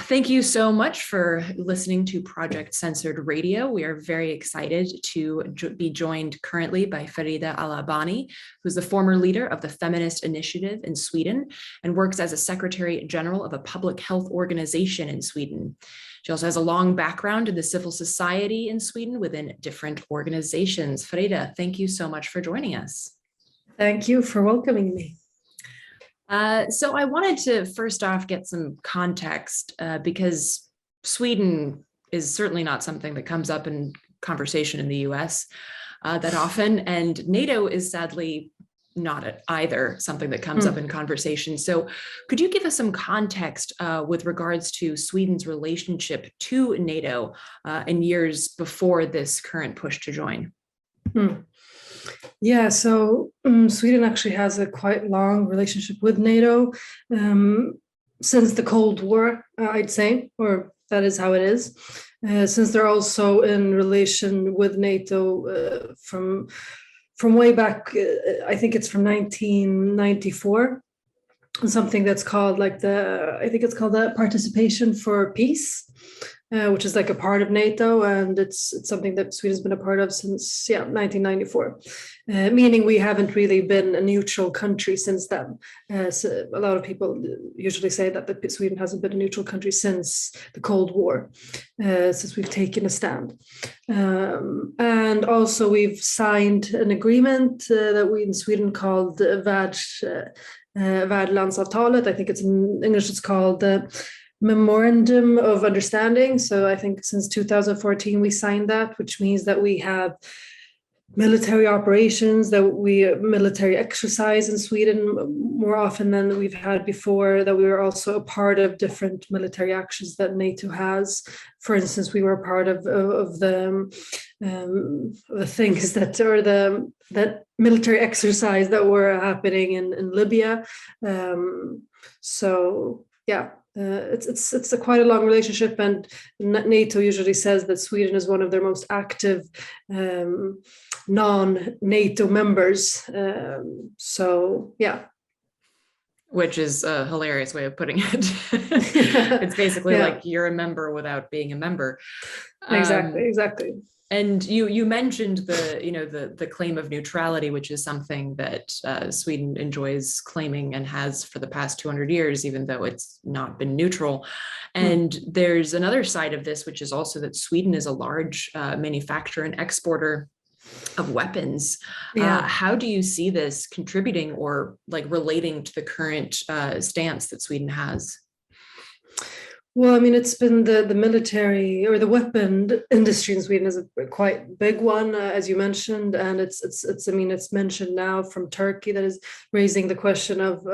Thank you so much for listening to Project Censored Radio. We are very excited to be joined currently by Farida al Abani, who's the former leader of the Feminist Initiative in Sweden and works as a Secretary General of a public health organization in Sweden. She also has a long background in the civil society in Sweden within different organizations. Farida, thank you so much for joining us. Thank you for welcoming me. So I wanted to first off get some context because Sweden is certainly not something that comes up in conversation in the US that often, and NATO is sadly not either something that comes up in conversation. So could you give us some context with regards to Sweden's relationship to NATO in years before this current push to join? Yeah, so Sweden actually has a quite long relationship with NATO since the Cold War, I'd say, or that is how it is. Since they're also in relation with NATO from way back, I think it's from 1994, something that's called I think it's called the Participation for Peace. Which is like a part of NATO, and it's something that Sweden's been a part of since 1994, meaning we haven't really been a neutral country since then. So a lot of people usually say that Sweden hasn't been a neutral country since the Cold War, since we've taken a stand. And also we've signed an agreement that we in Sweden called Värdlandsavtalet. I think it's in English, it's called Memorandum of Understanding. So I think since 2014 we signed that, which means that we have military operations, that we military exercise in Sweden more often than we've had before, that we were also a part of different military actions that NATO has. For instance, we were part of the things that military exercise that were happening in Libya. So yeah. It's quite a long relationship, and NATO usually says that Sweden is one of their most active non-NATO members. So yeah. Which is a hilarious way of putting it. It's basically like you're a member without being a member. Exactly. And you mentioned the claim of neutrality, which is something that Sweden enjoys claiming and has for the past 200 years, even though it's not been neutral. And there's another side of this, which is also that Sweden is a large manufacturer and exporter of weapons. How do you see this contributing or relating to the current stance that Sweden has? Well, I mean, it's been the military or the weapon industry in Sweden is a quite big one, as you mentioned, and it's mentioned now from Turkey that is raising the question of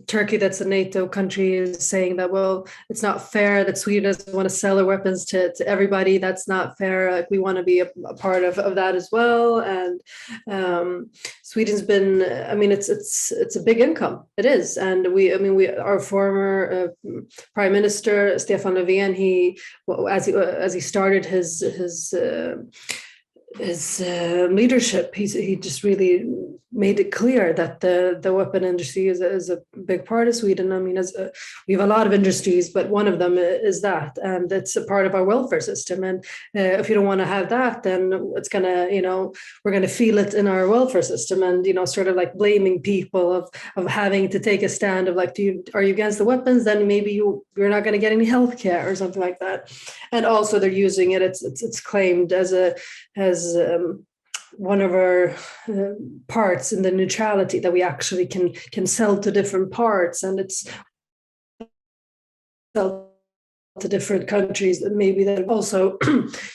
Turkey, that's a NATO country, is saying that, well, it's not fair that Sweden doesn't want to sell their weapons to everybody. That's not fair. Like, we want to be a part of that as well. And Sweden's been, I mean, it's a big income. It is, and our former Prime Minister Stefan Löfven, as he started his leadership, he just really made it clear that the weapon industry is a big part of Sweden. I mean, we have a lot of industries, but one of them is that, and it's a part of our welfare system. And if you don't want to have that, then it's gonna, we're gonna feel it in our welfare system, and sort of like blaming people of having to take a stand of like, are you against the weapons? Then maybe you're not going to get any health care or something like that. And also they're using it. It's claimed as one of our parts in the neutrality that we actually can sell to different parts, and it's sell to different countries that maybe that also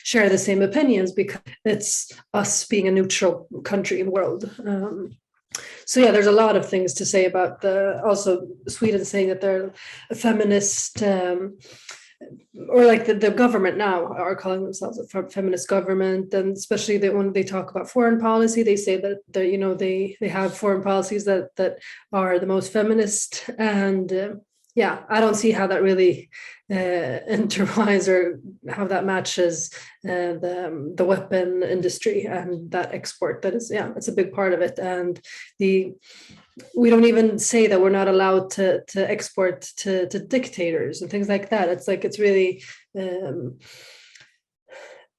share the same opinions, because it's us being a neutral country in the world. So yeah, there's a lot of things to say about also Sweden saying that they're a feminist. Or like the government now are calling themselves a feminist government, and especially when they talk about foreign policy, they say that they have foreign policies that are the most feminist, and I don't see how that really intertwines or how that matches the weapon industry and that export. That is, it's a big part of it, and we don't even say that we're not allowed to export to dictators and things like that. It's like, it's really,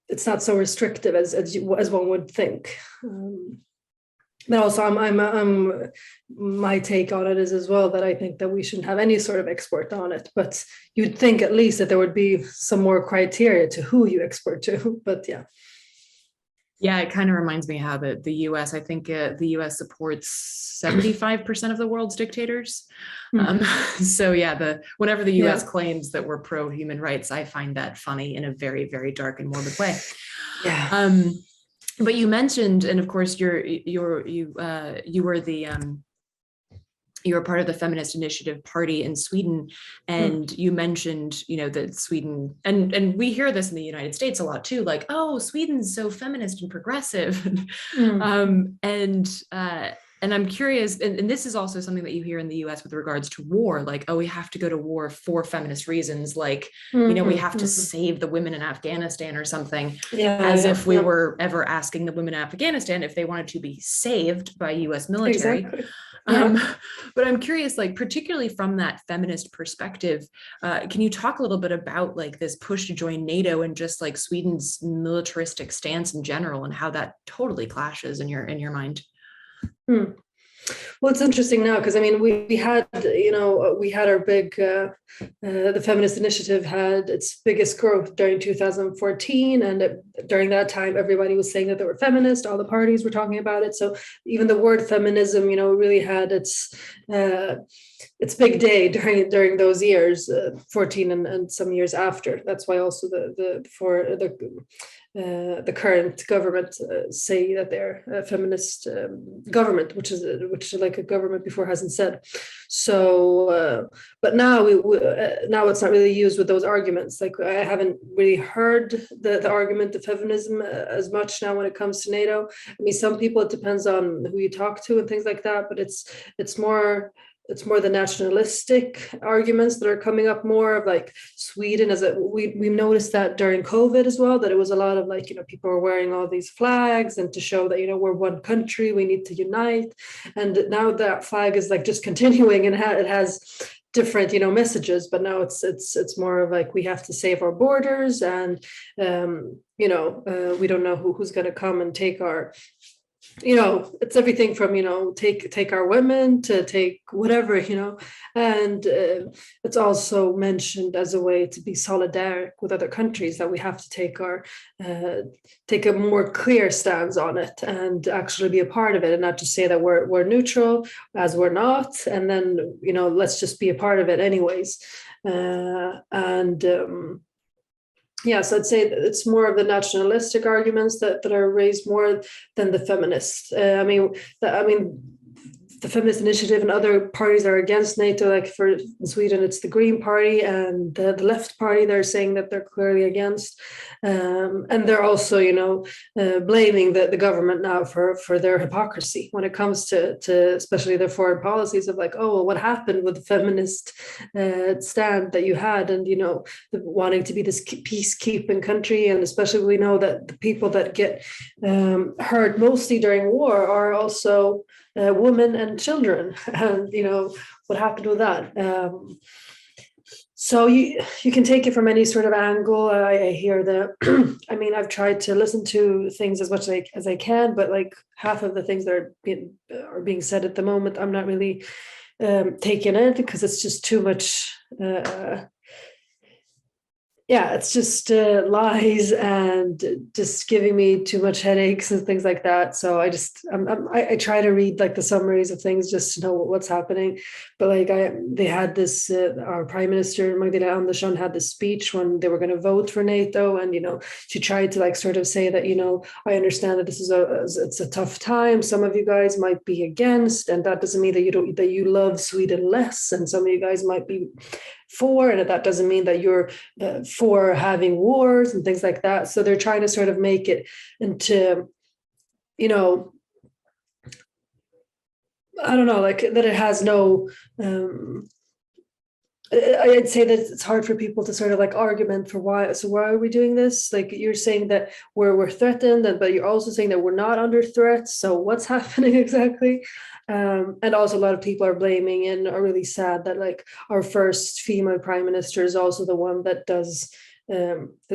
it's not so restrictive as one would think. But also, I'm my take on it is as well that I think that we shouldn't have any sort of export on it. But you'd think at least that there would be some more criteria to who you export to. But yeah. Yeah, it kind of reminds me how the US, I think the US supports 75% of the world's dictators. So yeah, whenever the US claims that we're pro human rights, I find that funny in a very, very dark and morbid way. Yeah. But you mentioned, and of course, you were part of the Feminist Initiative party in Sweden, and you mentioned, that Sweden, and we hear this in the United States a lot too, like, oh, Sweden's so feminist and progressive, and I'm curious, and this is also something that you hear in the US with regards to war, like, oh, we have to go to war for feminist reasons, like, we have to save the women in Afghanistan or something, as if we were ever asking the women in Afghanistan if they wanted to be saved by US military. Exactly. But I'm curious, like, particularly from that feminist perspective, can you talk a little bit about like this push to join NATO and just like Sweden's militaristic stance in general and how that totally clashes in your mind? Well, it's interesting now because I mean we had our big the Feminist Initiative had its biggest growth during 2014, and during that time everybody was saying that they were feminist. All the parties were talking about it. So even the word feminism, really had its big day during those years, 14 and some years after. That's why also the current government say that they're a feminist government, which is like a government before hasn't said. So, but now now it's not really used with those arguments. Like I haven't really heard the argument of feminism as much now when it comes to NATO. I mean, some people, it depends on who you talk to and things like that, but it's more the nationalistic arguments that are coming up more of like Sweden we've noticed that during COVID as well, that it was a lot of like, people were wearing all these flags and to show that, we're one country, we need to unite. And now that flag is like just continuing and it has different, messages, but now it's more of like, we have to save our borders and, we don't know who's going to come and take our, it's everything from, take our women to take whatever, and it's also mentioned as a way to be solidaric with other countries, that we have to take a more clear stance on it and actually be a part of it, and not just say that we're neutral, as we're not, and then, let's just be a part of it anyways. Yeah, so I'd say that it's more of the nationalistic arguments that are raised more than the feminists. The Feminist Initiative and other parties are against NATO. Like in Sweden, it's the Green Party and the Left Party. They're saying that they're clearly against, and they're also, blaming the government now for their hypocrisy when it comes to especially their foreign policies of like, oh, well, what happened with the feminist stand that you had, and wanting to be this peacekeeping country, and especially we know that the people that get hurt mostly during war are also women and children, and what happened with that. So you can take it from any sort of angle. I hear that. I mean, I've tried to listen to things as much as I can, but like half of the things that are being said at the moment, I'm not really taking it, because it's just too much. It's just lies and just giving me too much headaches and things like that. So I try to read like the summaries of things just to know what's happening. But like they had this, our Prime Minister Magdalena Andersson had this speech when they were going to vote for NATO, and she tried to like sort of say that I understand that this is it's a tough time. Some of you guys might be against, and that doesn't mean that you love Sweden less, and some of you guys might be for, and that doesn't mean that you're for having wars and things like that. So they're trying to sort of make it into, I don't know, like that it has no, I'd say that it's hard for people to sort of like argument for why. So why are we doing this? Like you're saying that we're threatened, but you're also saying that we're not under threat. So what's happening exactly? And also a lot of people are blaming and are really sad that like our first female prime minister is also the one that has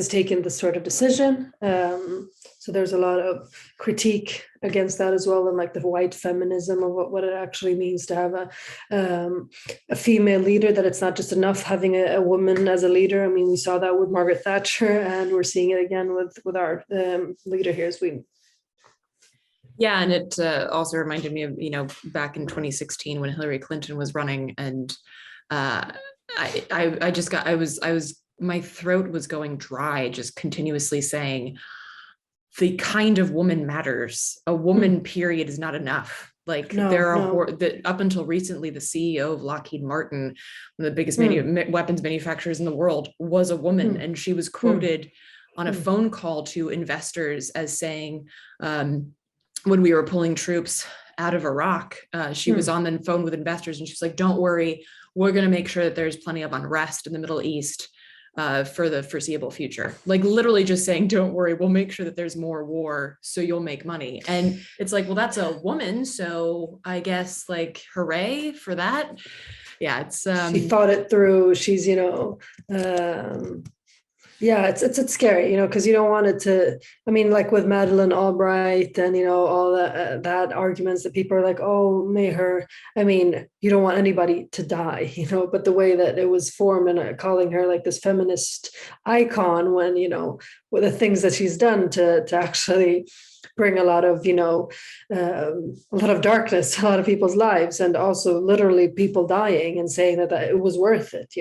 taken this sort of decision. So there's a lot of critique against that as well, and like the white feminism of what it actually means to have a female leader, that it's not just enough having a woman as a leader. I mean, we saw that with Margaret Thatcher, and we're seeing it again with our leader here in Sweden. Yeah, and it also reminded me of, back in 2016 when Hillary Clinton was running, and I just got, my throat was going dry, just continuously saying, the kind of woman matters. A woman, period, is not enough. Like up until recently, the CEO of Lockheed Martin, one of the biggest weapons manufacturers in the world, was a woman, and she was quoted on a phone call to investors as saying, when we were pulling troops out of Iraq, she was on the phone with investors, and she's like, "Don't worry, we're going to make sure that there's plenty of unrest in the Middle East for the foreseeable future." Like literally just saying, "Don't worry, we'll make sure that there's more war, so you'll make money." And it's like, well, that's a woman, so I guess like hooray for that. Yeah, it's she thought it through. She's yeah, it's scary, because you don't want it to. I mean, like with Madeleine Albright and all that arguments that people are like, oh, may her. I mean, you don't want anybody to die, But the way that it was formed and calling her like this feminist icon, when with the things that she's done to actually bring a lot of darkness to a lot of people's lives, and also literally people dying, and saying that it was worth it,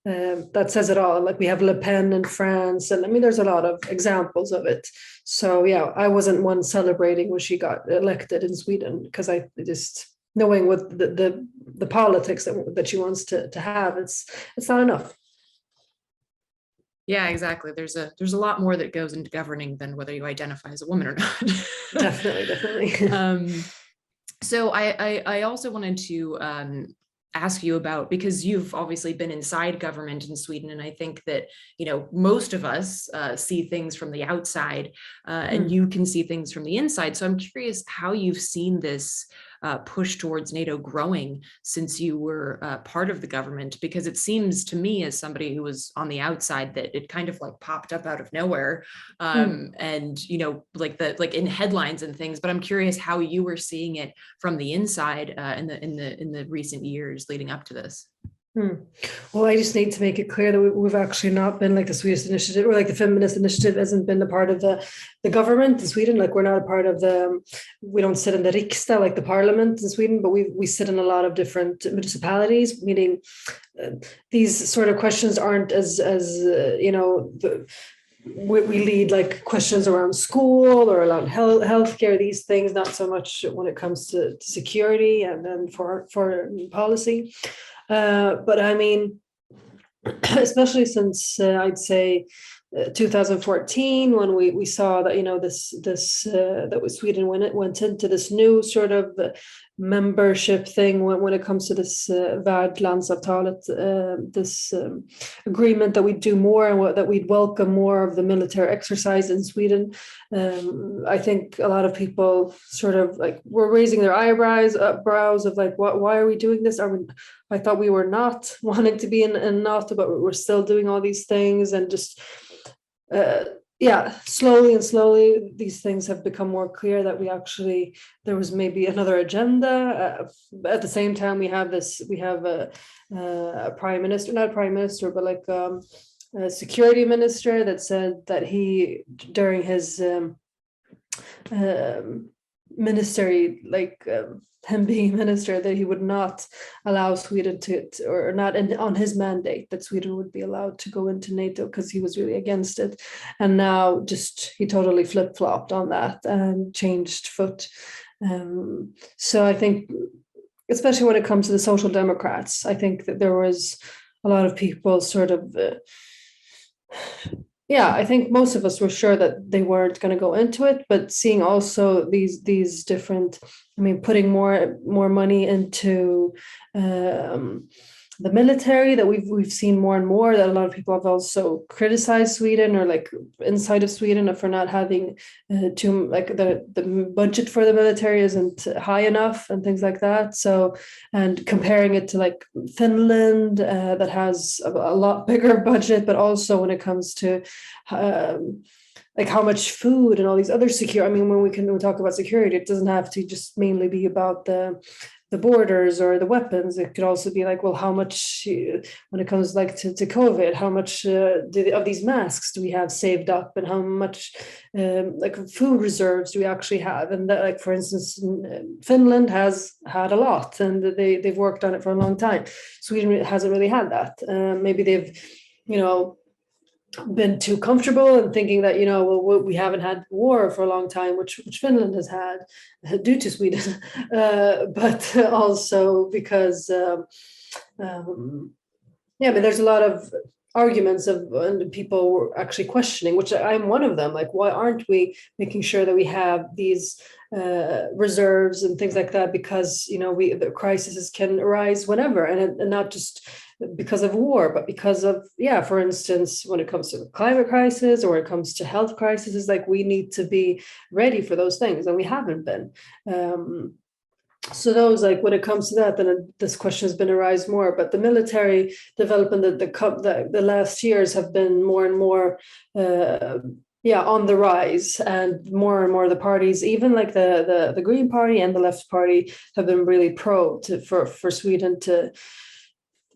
that says it all. Like we have Le Pen in France, and I mean there's a lot of examples of it. So yeah, I wasn't one celebrating when she got elected in Sweden, because I just, knowing what the politics that she wants to have, it's not enough. Yeah, exactly. There's a lot more that goes into governing than whether you identify as a woman or not. Definitely. So I also wanted to ask you about, because you've obviously been inside government in Sweden, and I think that most of us see things from the outside, and you can see things from the inside. So I'm curious how you've seen this push towards NATO growing since you were part of the government, because it seems to me, as somebody who was on the outside, that it kind of like popped up out of nowhere, and like in headlines and things. But I'm curious how you were seeing it from the inside in the recent years leading up to this. Well, I just need to make it clear that we've actually not been like the Swedish initiative, or like the Feminist Initiative hasn't been a part of the government in Sweden. Like we're not a part of we don't sit in the Riksdag, like the parliament in Sweden, but we sit in a lot of different municipalities, meaning these sort of questions aren't as we lead like questions around school or around healthcare, these things, not so much when it comes to security and then for policy. But I mean, especially since I'd say 2014, when we saw that that Sweden, when it went into this new sort of membership thing when it comes to this värdlandsavtalet, this agreement that we'd do more and that we'd welcome more of the military exercise in Sweden. I think a lot of people sort of like were raising their eyebrows of like, why are we doing this? I thought we were not wanting to be in NATO, but we're still doing all these things, and just slowly these things have become more clear that there was maybe another agenda. At the same time, we have a prime minister, not a prime minister, but like a security minister that said that he, during his ministry, him being minister, that he would not allow Sweden or not on his mandate, that Sweden would be allowed to go into NATO, because he was really against it. And now he totally flip-flopped on that and changed foot. So I think, especially when it comes to the Social Democrats, I think that there was a lot of people sort of I think most of us were sure that they weren't going to go into it, but seeing also these different, I mean, putting more money into the military that we've seen more and more, that a lot of people have also criticized Sweden, or like inside of Sweden, for not having too, like the budget for the military isn't high enough and things like that. So, and comparing it to like Finland, that has a lot bigger budget, but also when it comes to like how much food and all these other security. I mean, when we talk about security, it doesn't have to just mainly be about the borders or the weapons. It could also be like, well, how much, when it comes like to COVID, how much of these masks do we have saved up, and how much like food reserves do we actually have? And that, like, for instance, Finland has had a lot, and they've worked on it for a long time. Sweden hasn't really had that. Maybe they've, been too comfortable and thinking that, well, we haven't had war for a long time, which Finland has had due to Sweden, but also because but there's a lot of arguments and people actually questioning, which I'm one of them, like, why aren't we making sure that we have these reserves and things like that? Because the crises can arise whenever, and not just because of war, but because of, for instance, when it comes to the climate crisis, or when it comes to health crises, is like, we need to be ready for those things, and we haven't been. So those, like, when it comes to that, then this question has been arise more. But the military development, the last years have been more and more on the rise, and more the parties, even like the Green Party and the Left Party, have been really for Sweden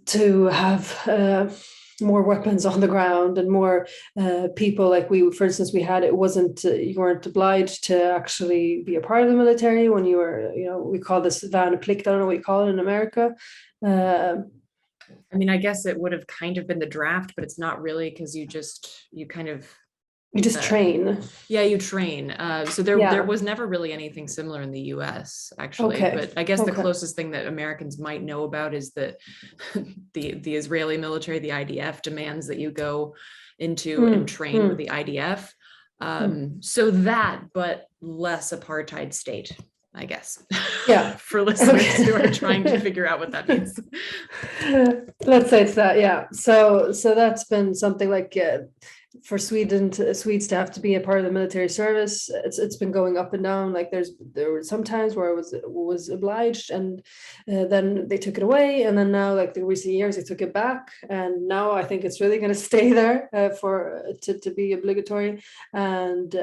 to have more weapons on the ground, and more people, like for instance, it wasn't, you weren't obliged to actually be a part of the military when you were, we call this värnplikt, I don't know what you call it in America. I mean, I guess it would have kind of been the draft, but it's not really, because you just train. Yeah, you train. So there was never really anything similar in the US, actually. Okay. But I guess the closest thing that Americans might know about is that the Israeli military, the IDF, demands that you go into and train with the IDF. So that, but less apartheid state, I guess. Yeah. For listeners who are trying to figure out what that means. Let's say it's that, yeah. So that's been something like, for Swedes to have to be a part of the military service, it's been going up and down. Like there were some times where I was obliged, and then they took it away, and then now, like the recent years, they took it back, and now I think it's really going to stay there to be obligatory. And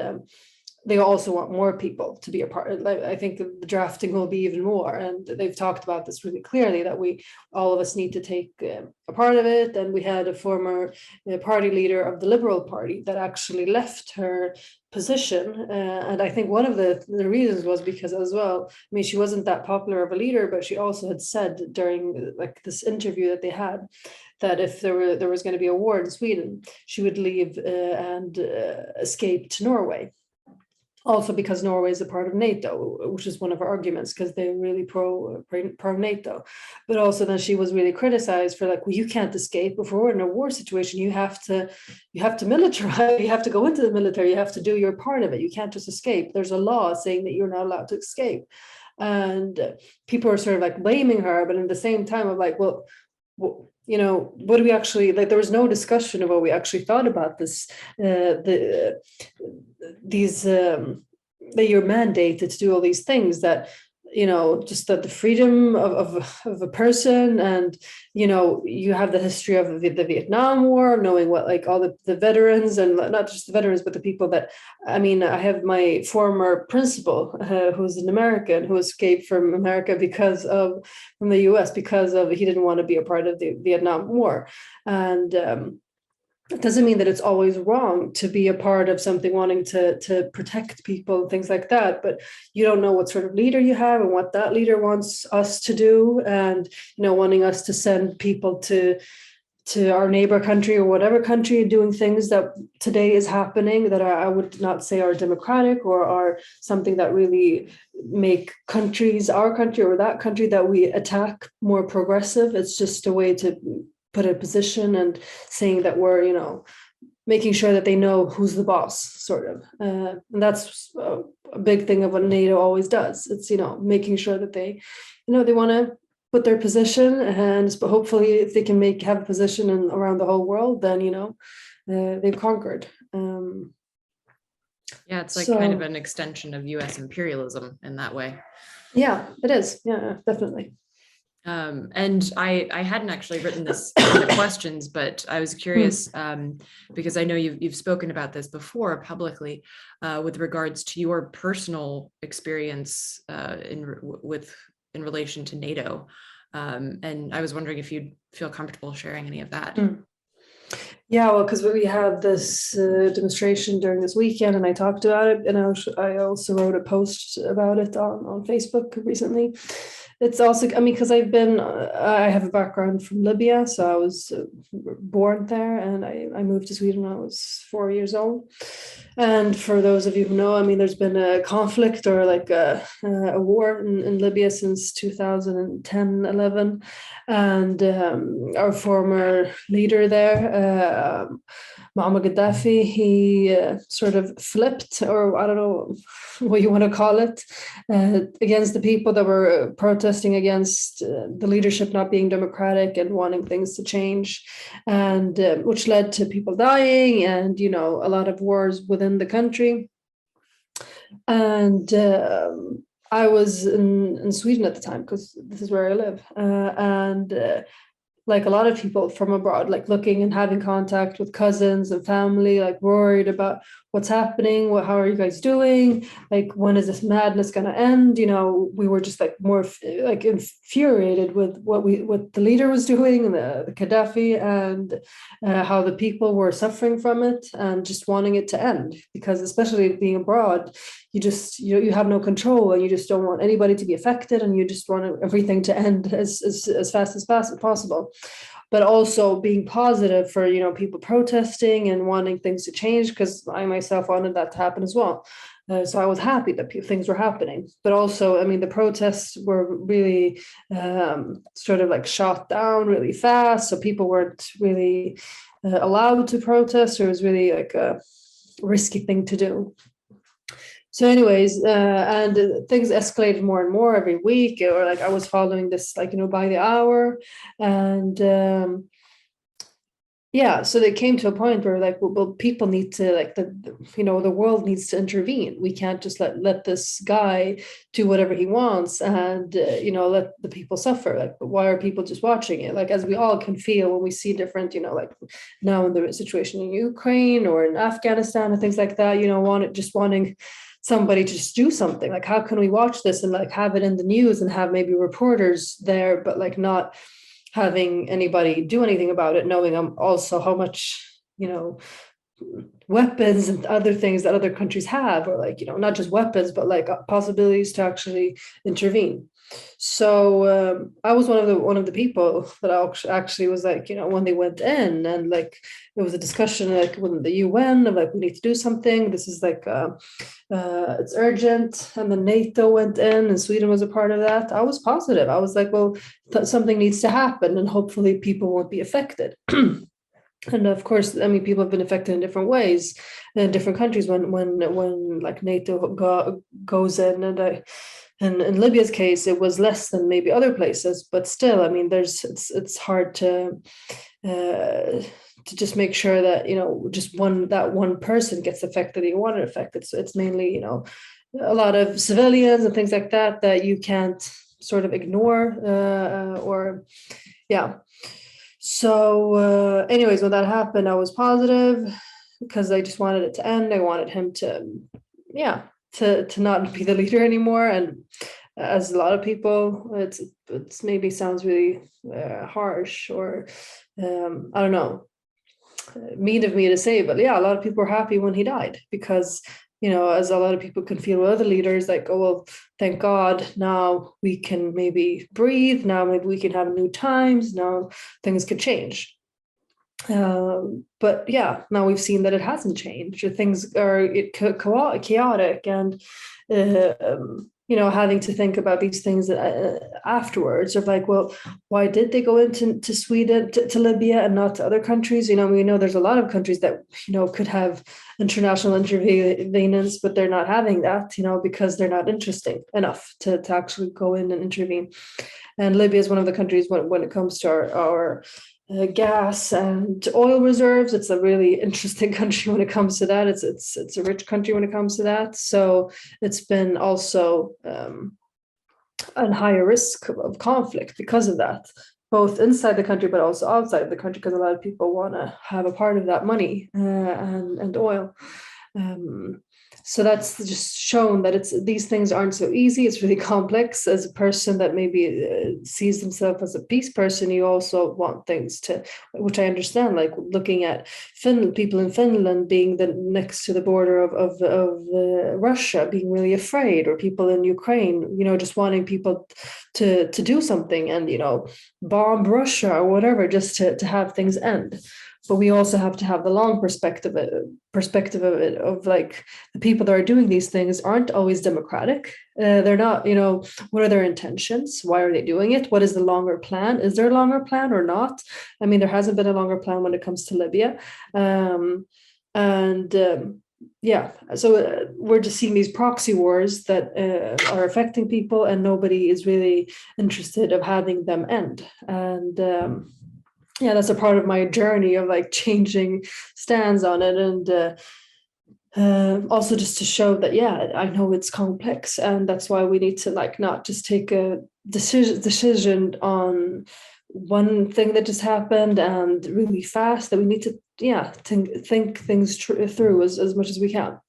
they also want more people to be a part. Like, I think the drafting will be even more, and they've talked about this really clearly, that all of us need to take a part of it. And we had a former party leader of the Liberal Party that actually left her position, and I think one of the reasons was because, as well, I mean, she wasn't that popular of a leader, but she also had said during like this interview that they had, that if there was going to be a war in Sweden, she would leave and escape to Norway. Also because Norway is a part of NATO, which is one of our arguments, because they're really pro NATO. But also then she was really criticized for, like, well, you can't escape. If we're in a war situation, you have to militarize, you have to go into the military, you have to do your part of it. You can't just escape. There's a law saying that you're not allowed to escape. And people are sort of like blaming her, but at the same time, I'm like, well, what do we actually, like, there was no discussion of what we actually thought about this, that you're mandated to do all these things, that, just that the freedom of a person, and, you have the history of the Vietnam War, knowing what, like, all the veterans, and not just the veterans, but the people that, I mean, I have my former principal, who's an American, who escaped from America from the US, because he didn't want to be a part of the Vietnam War. And it doesn't mean that it's always wrong to be a part of something, wanting to protect people and things like that, but you don't know what sort of leader you have and what that leader wants us to do, and wanting us to send people to our neighbor country or whatever country, doing things that today is happening that I would not say are democratic, or are something that really make our country or that country that we attack more progressive. It's just a way to put a position and saying that we're, making sure that they know who's the boss, sort of. And that's a big thing of what NATO always does. It's, making sure that they, they want to with their position, and but hopefully if they can have a position around the whole world, then they've conquered. Yeah, it's like kind of an extension of US imperialism in that way. Yeah, it is. Yeah, definitely. And I hadn't actually written this in the questions, but I was curious because I know you've spoken about this before publicly with regards to your personal experience in relation to NATO. And I was wondering if you'd feel comfortable sharing any of that. Yeah, well, because we had this demonstration during this weekend, and I talked about it, and I also wrote a post about it on Facebook recently. It's also, I mean, because I have a background from Libya, so I was born there, and I moved to Sweden when I was 4 years old. And for those of you who know, I mean, there's been a conflict or like a war in Libya since 2010, 11. And our former leader there, Muammar Gaddafi, he sort of flipped, or I don't know what you want to call it, against the people that were protesting against the leadership not being democratic and wanting things to change, and which led to people dying and, a lot of wars within the country. And I was in Sweden at the time, because this is where I live. And like a lot of people from abroad, like looking and having contact with cousins and family, like worried about what's happening, how are you guys doing? Like, when is this madness going to end? We were just like more like infuriated with what the leader was doing, and the Gaddafi, and how the people were suffering from it, and just wanting it to end, because especially being abroad, you have no control, and you just don't want anybody to be affected, and you just want everything to end as fast as possible. But also being positive for people protesting and wanting things to change, because I myself wanted that to happen as well. So I was happy that things were happening. But also, I mean, the protests were really sort of like shot down really fast, so people weren't really allowed to protest. It was really like a risky thing to do. So anyways, and things escalated more and more every week, or like I was following this like, by the hour. And yeah, so they came to a point where like, well, people need to, like, the world needs to intervene. We can't just let this guy do whatever he wants, and let the people suffer. Like, why are people just watching it? Like, as we all can feel when we see different, like now in the situation in Ukraine or in Afghanistan and things like that, wanting somebody to just do something. Like, how can we watch this and like have it in the news and have maybe reporters there, but like not having anybody do anything about it, knowing also how much, weapons and other things that other countries have, or like, not just weapons, but like possibilities to actually intervene. So I was one of the people that actually was like, when they went in, and like there was a discussion like with the UN of like, we need to do something. This is like it's urgent. And then NATO went in, and Sweden was a part of that. I was positive. I was like, well, something needs to happen, and hopefully people won't be affected. And of course, I mean, people have been affected in different ways in different countries when like NATO goes in, and in Libya's case, it was less than maybe other places, but still, I mean, it's hard to just make sure that just one person gets affected. You want it affected, so it's mainly a lot of civilians and things like that you can't sort of ignore or yeah. So anyways, when that happened, I was positive because I just wanted it to end. I wanted him to not be the leader anymore. And as a lot of people, it's maybe sounds really harsh, or I don't know, mean of me to say, but yeah, a lot of people were happy when he died, because as a lot of people can feel with other leaders, like, oh, well, thank God, now we can maybe breathe. Now maybe we can have new times. Now things could change. But yeah, now we've seen that it hasn't changed. Things are chaotic, and having to think about these things afterwards of like, well, why did they go into Sweden, to Libya and not to other countries? We know there's a lot of countries that, could have international intervenence, but they're not having that, because they're not interesting enough to actually go in and intervene. And Libya is one of the countries when it comes to our gas and oil reserves. It's a really interesting country when it comes to that. It's a rich country when it comes to that. So it's been also a higher risk of conflict because of that, both inside the country but also outside of the country, because a lot of people want to have a part of that money and oil. So that's just shown that these things aren't so easy. It's really complex. As a person that maybe sees themselves as a peace person, you also want things to, which I understand, like looking at Finland, people in Finland being next to the border of Russia, being really afraid, or people in Ukraine, just wanting people to do something and, bomb Russia or whatever, just to have things end. But we also have to have the long perspective of it, of like the people that are doing these things aren't always democratic. They're not, what are their intentions? Why are they doing it? What is the longer plan? Is there a longer plan or not? I mean, there hasn't been a longer plan when it comes to Libya. So we're just seeing these proxy wars that are affecting people, and nobody is really interested of having them end. And that's a part of my journey of like changing stands on it, and also just to show that I know it's complex, and that's why we need to like not just take a decision on one thing that just happened and really fast, that we need to think things through as much as we can.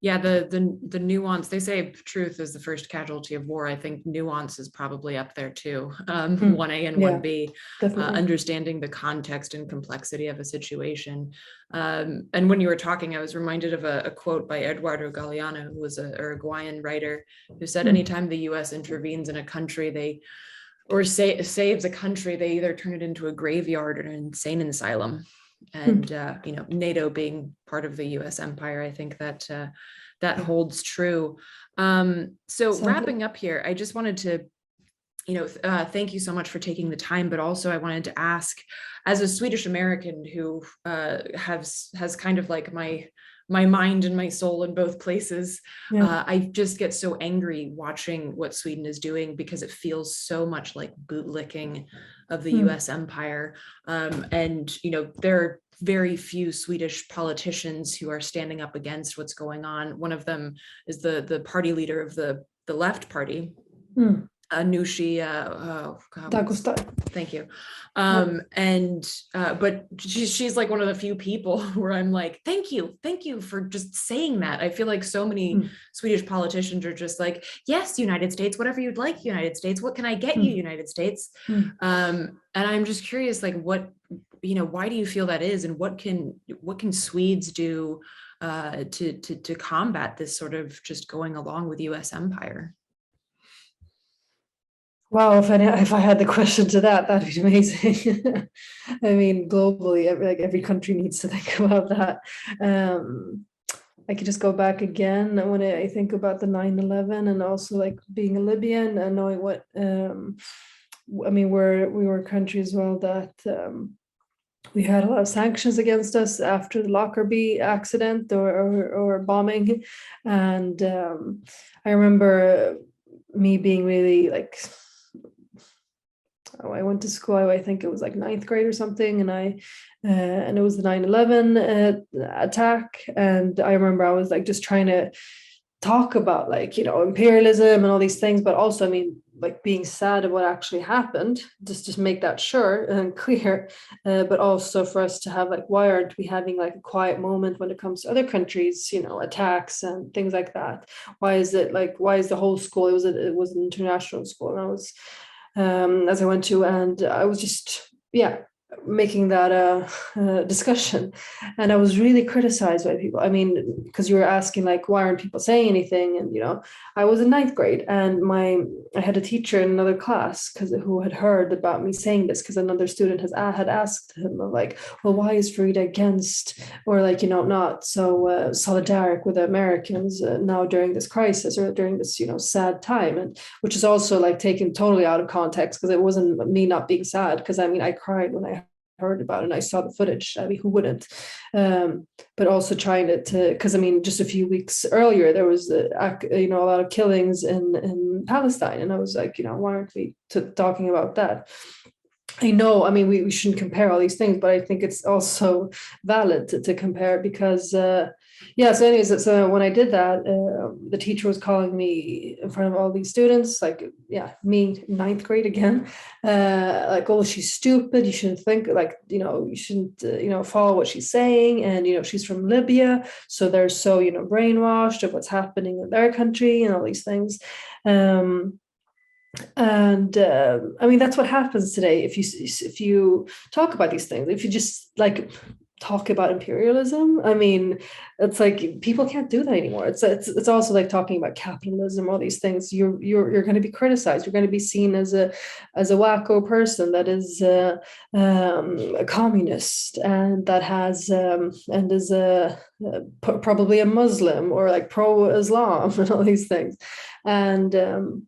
Yeah, the nuance, they say truth is the first casualty of war. I think nuance is probably up there too. 1A and 1B, understanding the context and complexity of a situation. And when you were talking, I was reminded of a quote by Eduardo Galeano, who was a Uruguayan writer, who said, anytime the US intervenes in a country, saves a country, they either turn it into a graveyard or an insane asylum. And NATO being part of the US empire, I think that that holds true. So wrapping up here, I just wanted to thank you so much for taking the time, but also I wanted to ask, as a Swedish American who has kind of like my mind and my soul in both places, I just get so angry watching what Sweden is doing, because it feels so much like bootlicking of the US empire. And there are very few Swedish politicians who are standing up against what's going on. One of them is the party leader of the left party, Nooshi Dagostar. Thank you. But she's like one of the few people where I'm like, thank you for just saying that. I feel like so many Swedish politicians are just like, yes, United States, whatever you'd like, United States, what can I get you, United States? And I'm just curious, like, what, why do you feel that is, and what can Swedes do to combat this sort of just going along with US empire? Wow, if I had the question to that'd be amazing. I mean, globally, every country needs to think about that. I could just go back again when I think about the 9/11, and also like being a Libyan and knowing what I mean, we were a country as well that we had a lot of sanctions against us after the Lockerbie accident or bombing, and I remember me being really like, I went to school, I think it was like 9th grade or something, and it was the 9/11 attack, and I remember I was like just trying to talk about like imperialism and all these things, but also, I mean, like being sad of what actually happened, just make that sure and clear, but also for us to have like, why aren't we having like a quiet moment when it comes to other countries, attacks and things like that? Why is the whole school, it was an international school, and I was as I went to, and I was just making that discussion, and I was really criticized by people. I mean, because you were asking like, why aren't people saying anything? And I was in ninth grade, and I had a teacher in another class who had heard about me saying this, because another student had asked him like, well, why is Farida against, or like not so solidaric with the Americans now during this crisis, or during this sad time, and which is also like taken totally out of context, because it wasn't me not being sad, because I mean I cried when I heard about it and I saw the footage. I mean, who wouldn't? But also trying to because I mean, just a few weeks earlier there was a lot of killings in Palestine, and I was like, why aren't we talking about that? I know, I mean, we shouldn't compare all these things, but I think it's also valid to compare, because, so anyways, so when I did that, the teacher was calling me in front of all these students, like, me, ninth grade again, like, oh, she's stupid, you shouldn't think, like, you shouldn't, follow what she's saying, and, she's from Libya, so they're so, brainwashed of what's happening in their country and all these things. And I mean, that's what happens today. If you talk about these things, if you just like talk about imperialism, I mean, it's like people can't do that anymore. It's also like talking about capitalism, all these things. You're going to be criticized. You're going to be seen as a wacko person that is a communist, and that has and is probably a Muslim, or like pro-Islam and all these things, and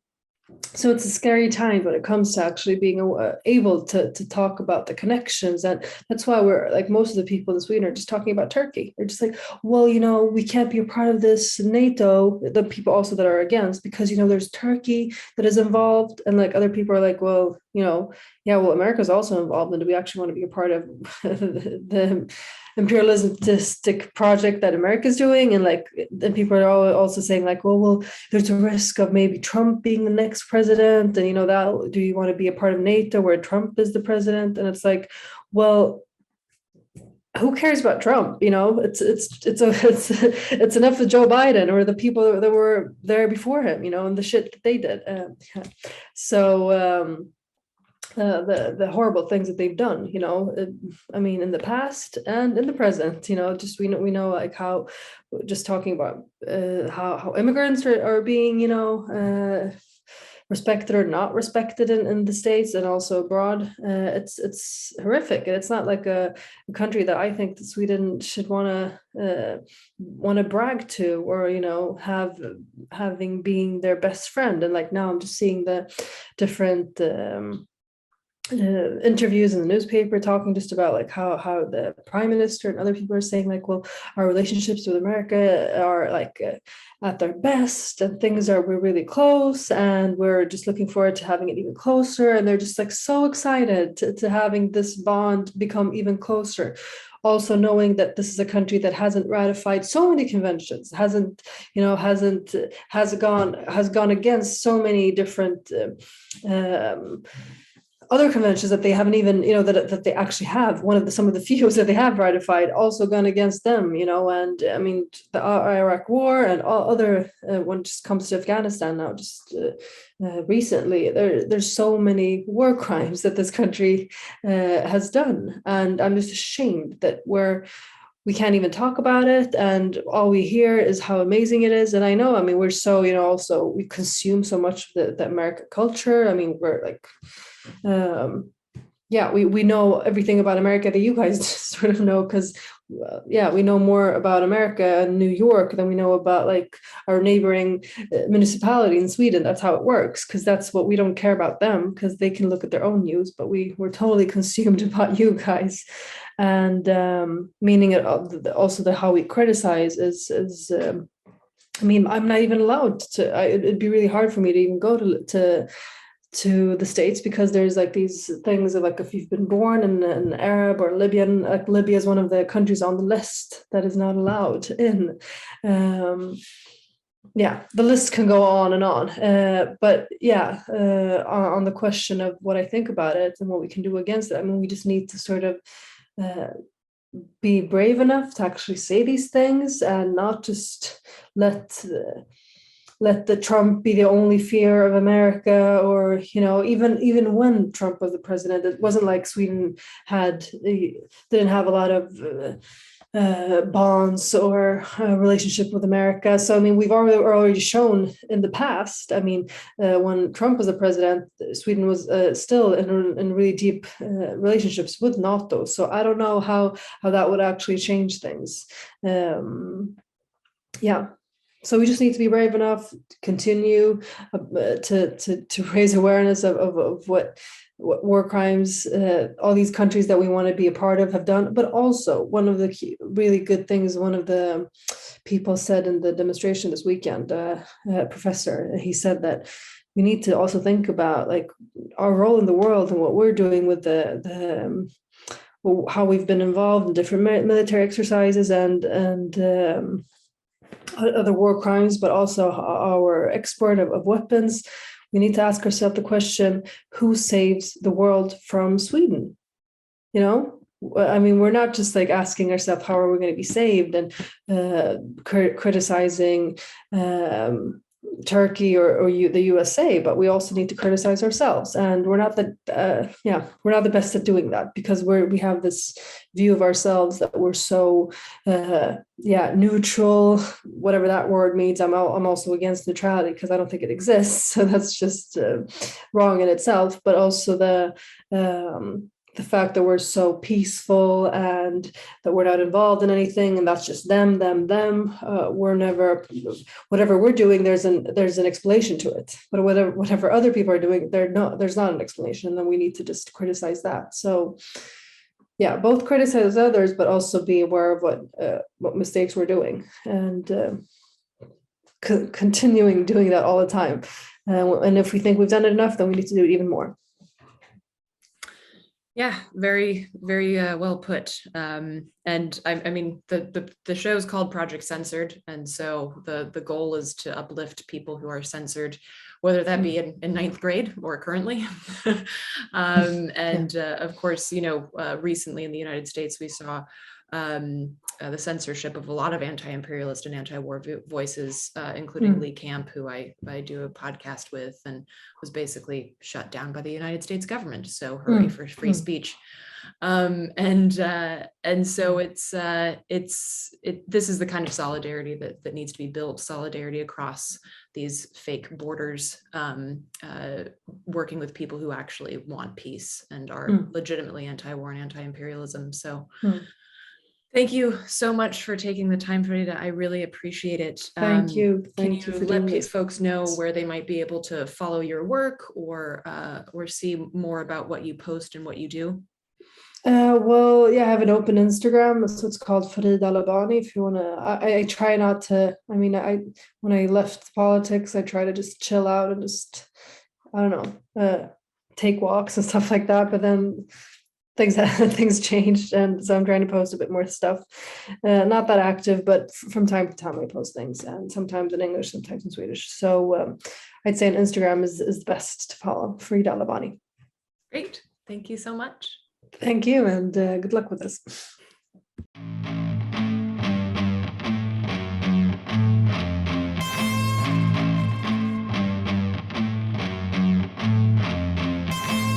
so it's a scary time when it comes to actually being able to talk about the connections. And that's why we're like, most of the people in Sweden are just talking about Turkey. They're just like, well, we can't be a part of this NATO, the people also that are against, because there's Turkey that is involved, and like other people are like, well, well, America's also involved, and do we actually want to be a part of the imperialistic project that America's doing? And like, then people are also saying like, well, there's a risk of maybe Trump being the next president, and that, do you want to be a part of NATO where Trump is the president? And it's like, well, who cares about Trump? It's enough with Joe Biden or the people that were there before him, and the shit that they did. So the horrible things that they've done, I mean, in the past and in the present, just we know like how, just talking about how immigrants are being, respected or not respected in the States and also abroad. It's horrific, and it's not like a country that I think that Sweden should want to brag to, or having being their best friend. And like now I'm just seeing the different interviews in the newspaper talking just about like how the prime minister and other people are saying like, well, our relationships with America are like at their best, and we're really close, and we're just looking forward to having it even closer. And they're just like so excited to having this bond become even closer, also knowing that this is a country that hasn't ratified so many conventions, has gone against so many different other conventions that they haven't even, that they actually have. Some of the few that they have ratified also gone against them, and I mean, the Iraq war and all other, when it just comes to Afghanistan now, just recently, there's so many war crimes that this country has done. And I'm just ashamed that we can't even talk about it, and all we hear is how amazing it is. And I know, I mean, we're so, also we consume so much of the American culture. I mean, we're like, we know everything about America that you guys sort of know, because we know more about America and New York than we know about like our neighboring municipality in Sweden. That's how it works, because that's what we don't care about them, because they can look at their own news, but we're totally consumed about you guys. And meaning it also how we criticize is I mean, I'm not even allowed to. It'd be really hard for me to even go to the States, because there's like these things of like, if you've been born in an Arab or Libyan, like Libya is one of the countries on the list that is not allowed in. The list can go on and on. But on the question of what I think about it and what we can do against it, I mean, we just need to sort of be brave enough to actually say these things, and not just let let the Trump be the only fear of America, or even when Trump was the president, it wasn't like Sweden didn't have a lot of bonds or relationship with America. So I mean, we've already shown in the past. I mean, when Trump was the president, Sweden was still in really deep relationships with NATO. So I don't know how that would actually change things. Yeah. So we just need to be brave enough to continue to raise awareness of what war crimes all these countries that we want to be a part of have done. But also, one of the really good things one of the people said in the demonstration this weekend, professor, he said that we need to also think about like our role in the world and what we're doing with how we've been involved in different military exercises and other war crimes, but also our export of weapons. We need to ask ourselves the question, who saves the world from Sweden? I mean, we're not just like asking ourselves, how are we going to be saved, and criticizing Turkey or the USA, but we also need to criticize ourselves. And we're not the best at doing that, because we have this view of ourselves that we're so neutral, whatever that word means. I'm also against neutrality because I don't think it exists. So that's just wrong in itself. But also the fact that we're so peaceful and that we're not involved in anything, and that's just them. We're never, whatever we're doing, there's an explanation to it. But whatever other people are doing, there's not an explanation, and then we need to just criticize that. So yeah, both criticize others, but also be aware of what mistakes we're doing, and continuing doing that all the time. And if we think we've done it enough, then we need to do it even more. Yeah, very, very well put. And I mean, the show is called Project Censored. And so the goal is to uplift people who are censored, whether that be in ninth grade or currently. Of course, recently in the United States, we saw the censorship of a lot of anti-imperialist and anti-war voices, including Lee Camp, who I do a podcast with, and was basically shut down by the United States government. So hooray for free speech. And so this is the kind of solidarity that needs to be built, solidarity across these fake borders, working with people who actually want peace and are legitimately anti-war and anti-imperialism. So thank you so much for taking the time, Farida. I really appreciate it. Thank you. Can you let folks know where they might be able to follow your work or see more about what you post and what you do? Well, yeah, I have an open Instagram, so it's called Farida al Abani. If you want to, I try not to. I mean, when I left politics, I try to just chill out and just, I don't know, take walks and stuff like that. But then things changed, and so I'm trying to post a bit more stuff. Not that active, but from time to time I post things, and sometimes in English, sometimes in Swedish. So I'd say on Instagram is the best to follow, Farida al Abani. Great, thank you so much. Thank you, and good luck with this.